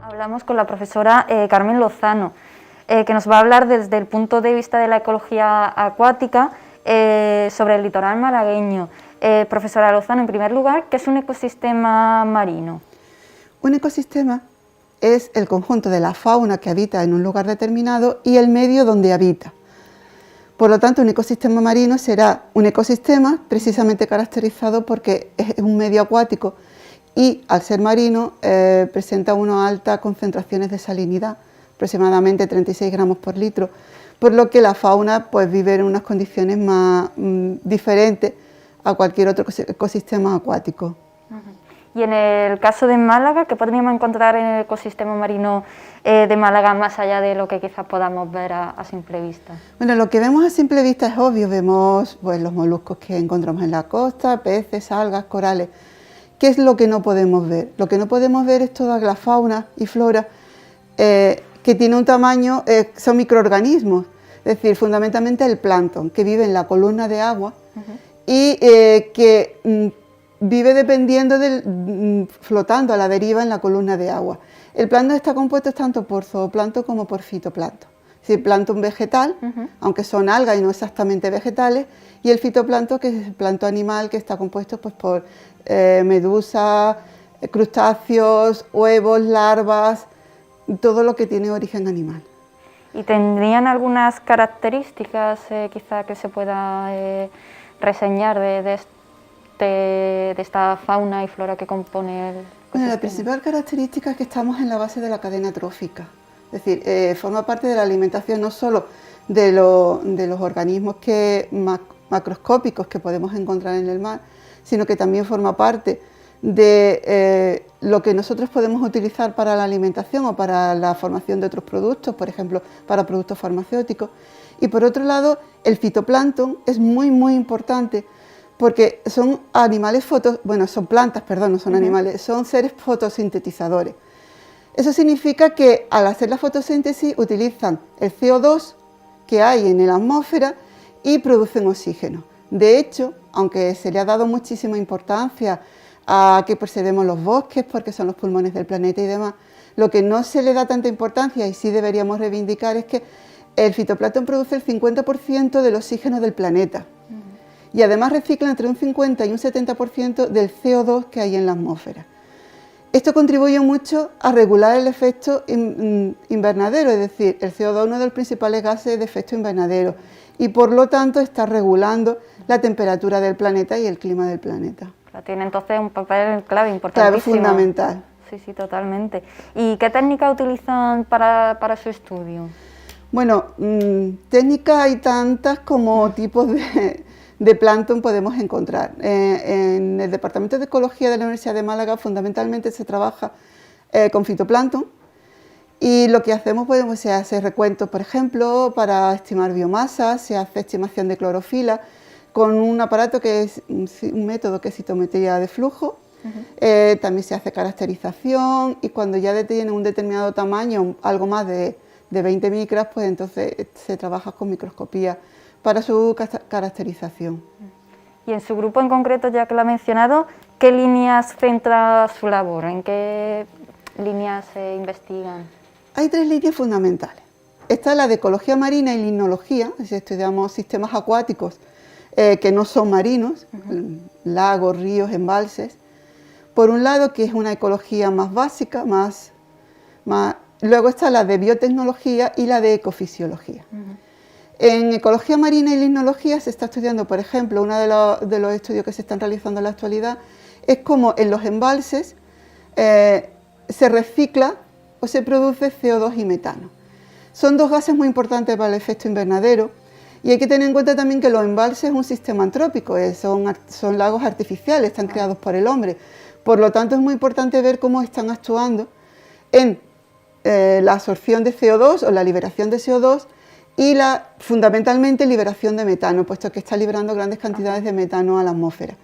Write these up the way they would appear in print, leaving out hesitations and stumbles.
Hablamos con la profesora Carmen Lozano, que nos va a hablar desde el punto de vista de la ecología acuática sobre el litoral malagueño. Profesora Lozano, en primer lugar, ¿qué es un ecosistema marino? Un ecosistema es el conjunto de la fauna que habita en un lugar determinado y el medio donde habita. Por lo tanto, un ecosistema marino será un ecosistema precisamente caracterizado porque es un medio acuático y, al ser marino, presenta unas altas concentraciones de salinidad, aproximadamente 36 gramos por litro, por lo que la fauna pues, vive en unas condiciones más diferentes a cualquier otro ecosistema acuático. Y en el caso de Málaga, ¿qué podríamos encontrar en el ecosistema marino de Málaga más allá de lo que quizás podamos ver a simple vista? Bueno, lo que vemos a simple vista es obvio, vemos pues, los moluscos que encontramos en la costa, peces, algas, corales. ¿Qué es lo que no podemos ver? Lo que no podemos ver es toda la fauna y flora que tiene un tamaño, son microorganismos, es decir, fundamentalmente el plancton, que vive en la columna de agua y que vive dependiendo flotando a la deriva en la columna de agua. El plancton está compuesto tanto por zooplancton como por fitoplancton. Es decir, plancton vegetal, aunque son algas y no exactamente vegetales, y el fitoplancton, que es el plancton animal, que está compuesto pues, por medusas, crustáceos, huevos, larvas, todo lo que tiene origen animal. ¿Y tendrían algunas características quizá que se pueda reseñar de esta fauna y flora que compone el ecosistema? Bueno, la principal característica es que estamos en la base de la cadena trófica, es decir, forma parte de la alimentación no solo de los organismos macroscópicos que podemos encontrar en el mar, sino que también forma parte de lo que nosotros podemos utilizar para la alimentación o para la formación de otros productos, por ejemplo, para productos farmacéuticos. Y por otro lado, el fitoplancton es muy importante porque son animales son plantas, perdón, no son animales, son seres fotosintetizadores. Eso significa que al hacer la fotosíntesis utilizan el CO2 que hay en la atmósfera y producen oxígeno. De hecho, aunque se le ha dado muchísima importancia a que preservemos los bosques porque son los pulmones del planeta y demás, lo que no se le da tanta importancia y sí deberíamos reivindicar es que el fitoplancton produce el 50% del oxígeno del planeta y además recicla entre un 50 y un 70% del CO2 que hay en la atmósfera. Esto contribuye mucho a regular el efecto invernadero, es decir, el CO2 es uno de los principales gases de efecto invernadero y por lo tanto está regulando la temperatura del planeta y el clima del planeta. Tiene entonces un papel clave importantísimo. Clave, fundamental. Sí, totalmente. ¿Y qué técnicas utilizan para su estudio? Bueno, técnicas hay tantas como tipos de plancton podemos encontrar. En el Departamento de Ecología de la Universidad de Málaga fundamentalmente se trabaja con fitoplancton y lo que hacemos pues, se hace recuentos, por ejemplo, para estimar biomasa, se hace estimación de clorofila con un aparato que es un método que es citometría de flujo. También se hace caracterización y cuando ya tiene un determinado tamaño, algo más de 20 micras, pues entonces se trabaja con microscopía para su caracterización. Y en su grupo en concreto, ya que lo ha mencionado, ¿qué líneas centra su labor? ¿En qué líneas se investigan? Hay tres líneas fundamentales. Está la de ecología marina y limnología, es decir, estudiamos sistemas acuáticos que no son marinos, lagos, ríos, embalses. Por un lado, que es una ecología más básica, luego está la de biotecnología y la de ecofisiología. En ecología marina y limnología se está estudiando, por ejemplo, uno de los estudios que se están realizando en la actualidad es cómo en los embalses se recicla o se produce CO2 y metano. Son dos gases muy importantes para el efecto invernadero y hay que tener en cuenta también que los embalses es un sistema antrópico, son lagos artificiales, están creados por el hombre. Por lo tanto, es muy importante ver cómo están actuando en la absorción de CO2 o la liberación de CO2 y fundamentalmente liberación de metano, puesto que está liberando grandes cantidades de metano a la atmósfera.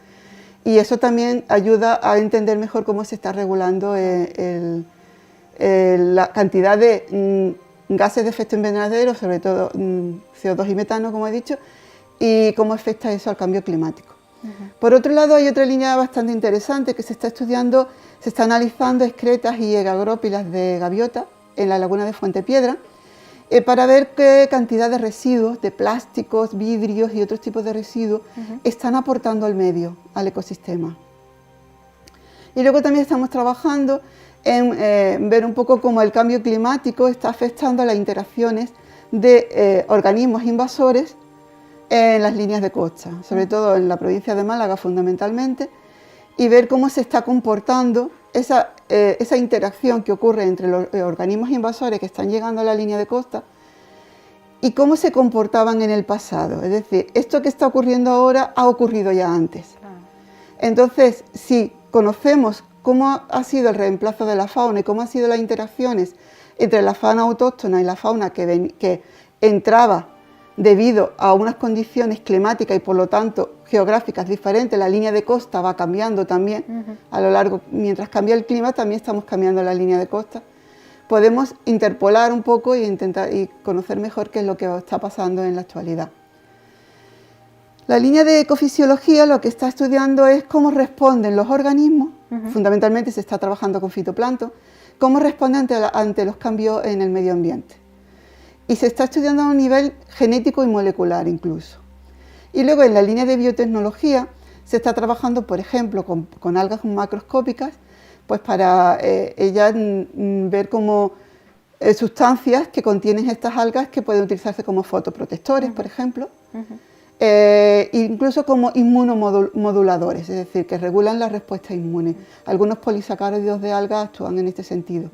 Y eso también ayuda a entender mejor cómo se está regulando la cantidad de gases de efecto invernadero, sobre todo CO2 y metano, como he dicho, y cómo afecta eso al cambio climático. Por otro lado, hay otra línea bastante interesante que se está estudiando, se está analizando excretas y egagrópilas de gaviota en la laguna de Fuente Piedra, para ver qué cantidad de residuos, de plásticos, vidrios y otros tipos de residuos están aportando al medio, al ecosistema. Y luego también estamos trabajando en ver un poco cómo el cambio climático está afectando a las interacciones de organismos invasores en las líneas de costa, sobre todo en la provincia de Málaga fundamentalmente, y ver cómo se está comportando esa interacción que ocurre entre los organismos invasores que están llegando a la línea de costa y cómo se comportaban en el pasado. Es decir, esto que está ocurriendo ahora ha ocurrido ya antes. Entonces, si conocemos cómo ha sido el reemplazo de la fauna y cómo han sido las interacciones entre la fauna autóctona y la fauna que entraba debido a unas condiciones climáticas y por lo tanto geográficas diferentes, la línea de costa va cambiando también a lo largo, mientras cambia el clima también estamos cambiando la línea de costa. Podemos interpolar un poco e intentar conocer mejor qué es lo que está pasando en la actualidad. La línea de ecofisiología lo que está estudiando es cómo responden los organismos, fundamentalmente se está trabajando con fitoplancton, cómo responden ante los cambios en el medio ambiente. Y se está estudiando a un nivel genético y molecular incluso. Y luego en la línea de biotecnología se está trabajando, por ejemplo, con algas macroscópicas, pues para ellas ver cómo sustancias que contienen estas algas que pueden utilizarse como fotoprotectores, por ejemplo, incluso como inmunomoduladores, es decir, que regulan la respuesta inmune. Algunos polisacáridos de algas actúan en este sentido.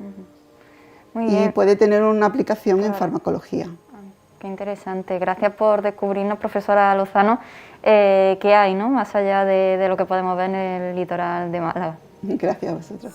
Muy bien. Y puede tener una aplicación en farmacología. Qué interesante. Gracias por descubrirnos, profesora Lozano, qué hay, ¿no?, más allá de lo que podemos ver en el litoral de Málaga. Gracias a vosotros.